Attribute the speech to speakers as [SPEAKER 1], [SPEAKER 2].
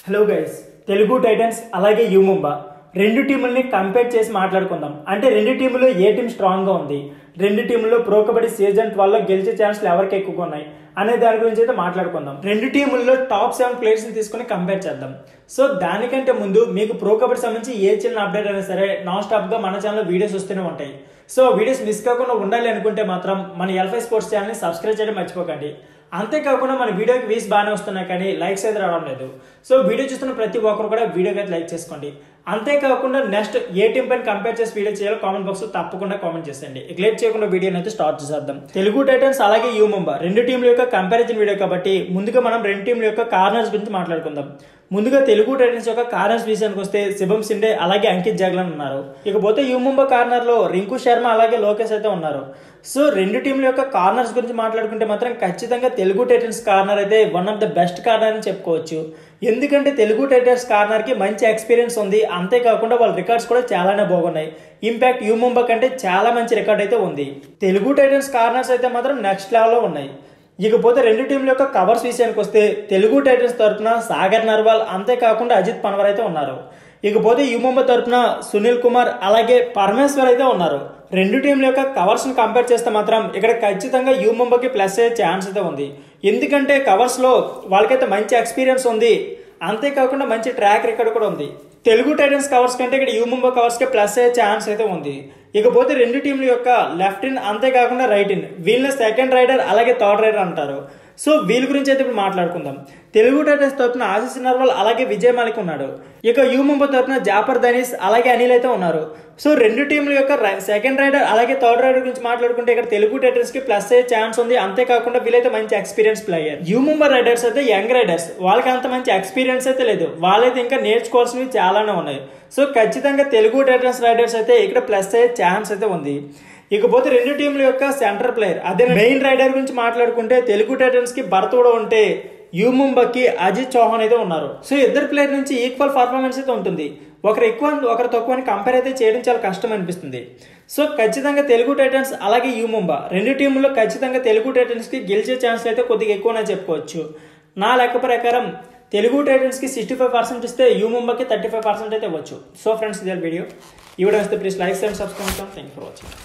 [SPEAKER 1] Hello guys, Telugu Titans అలాగే యూముంబా రెండు టీముల్ని compare చేసి మాట్లాడుకుందాం. అంటే రెండు టీములో ఏ టీం స్ట్రాంగ్గా ఉంది, రెండు టీముల్లో ప్రో కబడ్డీ సీజన్ 12లో గెలిచే ఛాన్స్లు ఎవరికి ఎక్కువగా ఉన్నాయి అనే దాని గురించి అయితే మాట్లాడుకుందాం. రెండు టీముల్లో టాప్ 7 ప్లేయర్స్ని తీసుకుని కంపేర్ చేద్దాం. సో దానికంటే ముందు మీకు ప్రో కబడ్డీ సంబంధించి ఏ చిన్న అప్డేట్ అయినా సరే నాన్ స్టాప్గా మన ఛానల్లో వీడియోస్ వస్తూనే ఉంటాయి. సో వీడియోస్ మిస్ కాకుండా ఉండాలి అనుకుంటే మాత్రం మన ఎల్ఫై స్పోర్ట్స్ ఛానల్ని సబ్స్క్రైబ్ చేయడం మర్చిపోకండి. అంతేకాకుండా మన వీడియోకి వ్యూస్ బాగానే వస్తున్నాయి కానీ లైక్స్ అయితే రావడం లేదు. సో వీడియో చూస్తున్న ప్రతి ఒక్కరు కూడా వీడియోకి అయితే లైక్ చేసుకోండి. అంతేకాకుండా నెక్స్ట్ ఏ టీం పైన కంపేర్ చేసి వీడియో చేయాలో కామెంట్ బాక్స్ లో తప్పకుండా కామెంట్ చేసేయండి. లేట్ చేయకుండా వీడియోని అయితే స్టార్ట్ చేసేద్దాం. తెలుగు టైటన్స్ అలాగే యూముంబా రెండు టీంల యొక్క కంపారిజన్ వీడియో కాబట్టి ముందుగా మనం రెండు టీంల యొక్క కార్నర్స్ గురించి మాట్లాడుకుందాం. ముందుగా తెలుగు టైటన్స్ యొక్క కార్నర్స్ విషయానికి వస్తే శుభం సిండే అలాగే అంకిత్ జగ్లన్ ఉన్నారు. ఇకపోతే యూముంబా కార్నర్ లో రింకు శర్మ అలాగే లోకేష్ అయితే ఉన్నారు. సో రెండు టీంల యొక్క కార్నర్స్ గురించి మాట్లాడుకుంటే మాత్రం ఖచ్చితంగా తెలుగు టైటన్స్ కార్నర్ అయితే one of the best corner అని చెప్పుకోవచ్చు. ఎందుకంటే తెలుగు టైటన్స్ కార్నర్ కి మంచి ఎక్స్పీరియన్స్ ఉంది. అంతేకాకుండా వాళ్ళ రికార్డ్స్ కూడా చాలానే బాగున్నాయి. ఇంపాక్ట్ యూముంబా కంటే చాలా మంచి రికార్డ్ అయితే ఉంది. తెలుగు టైటన్స్ కార్నర్స్ అయితే మాత్రం నెక్స్ట్ లెవెల్లో ఉన్నాయి. ఇకపోతే రెండు టీంల యొక్క కవర్స్ విషయానికి వస్తే తెలుగు టైటన్స్ తరఫున సాగర్ నర్వాల్ అంతేకాకుండా అజిత్ పన్వర్ అయితే ఉన్నారు. ఇకపోతే యూముంబా తరఫున సునీల్ కుమార్ అలాగే పరమేశ్వర్ అయితే ఉన్నారు. రెండు టీంల యొక్క కవర్స్ ని కంపేర్ చేస్తే మాత్రం ఇక్కడ ఖచ్చితంగా యూముంబాకి ప్లస్ అయ్యే ఛాన్స్ అయితే ఉంది. ఎందుకంటే కవర్స్ లో వాళ్ళకైతే మంచి ఎక్స్పీరియన్స్ ఉంది. అంతేకాకుండా మంచి ట్రాక్ రికార్డ్ కూడా ఉంది. తెలుగు టైటన్స్ కవర్స్ కంటే ఇక్కడ యూముంబా కవర్స్ కి ప్లస్ అయ్యే ఛాన్స్ అయితే ఉంది. ఇకపోతే రెండు టీంల యొక్క లెఫ్ట్ ఇన్ అంతేకాకుండా రైట్ ఇన్ వీళ్ళని సెకండ్ రైడర్ అలాగే థర్డ్ రైడర్ అంటారు. సో వీళ్ళ గురించి అయితే ఇప్పుడు మాట్లాడుకుందాం. తెలుగు టైటన్స్ తరఫున ఆశీస్ నర్వాల్ అలాగే విజయ్ మాలిక్ ఉన్నాడు. ఇక యూముంబా తరఫున జాఫర్ దనీస్ అలాగే అనిల్ అయితే ఉన్నారు. సో రెండు టీంల యొక్క సెకండ్ రైడర్ అలాగే థర్డ్ రైడర్ గురించి మాట్లాడుకుంటే ఇక్కడ తెలుగు టైటన్స్ కి ప్లస్ అయ్యే ఛాన్స్ ఉంది. అంతేకాకుండా వీళ్ళైతే మంచి ఎక్స్పీరియన్స్ ప్లేయర్. యూముంబా రైడర్స్ అయితే యంగ్ రైడర్స్, వాళ్ళకి అంత మంచి ఎక్స్పీరియన్స్ అయితే లేదు. వాళ్ళైతే ఇంకా నేర్చుకోవాల్సినవి చాలానే ఉన్నాయి. సో ఖచ్చితంగా తెలుగు టైటన్స్ రైడర్స్ అయితే ఇక్కడ ప్లస్ అయ్యే ఛాన్స్ అయితే ఉంది. ఇకపోతే రెండు టీంల యొక్క సెంటర్ ప్లేయర్ అదే మెయిన్ రైడర్ గురించి మాట్లాడుకుంటే తెలుగు టైటన్స్ కి భరత్ కూడా ఉంటే యూముంబాకి అజిత్ చౌహాన్ అయితే ఉన్నారు. సో ఇద్దరు ప్లేయర్ నుంచి ఈక్వల్ పర్ఫార్మెన్స్ అయితే ఉంటుంది. ఒకరు ఎక్కువ ఒకరు తక్కువ అని కంపేర్ అయితే చేయడం చాలా కష్టం అనిపిస్తుంది. సో ఖచ్చితంగా తెలుగు టైటన్స్ అలాగే యూముంబా రెండు టీంల్లో ఖచ్చితంగా తెలుగు టైటన్స్ కి గెలిచే ఛాన్స్ అయితే కొద్దిగా ఎక్కువనే చెప్పుకోవచ్చు. నా లెక్క ప్రకారం తెలుగు టైటన్స్ కి 65% ఇస్తే యూముంబాకి 35% అయితే ఇవ్వచ్చు. సో ఫ్రెండ్స్, ఇదే వీడియో. ఈ వీడియో వస్తే please like and subscribe. Thank you for watching.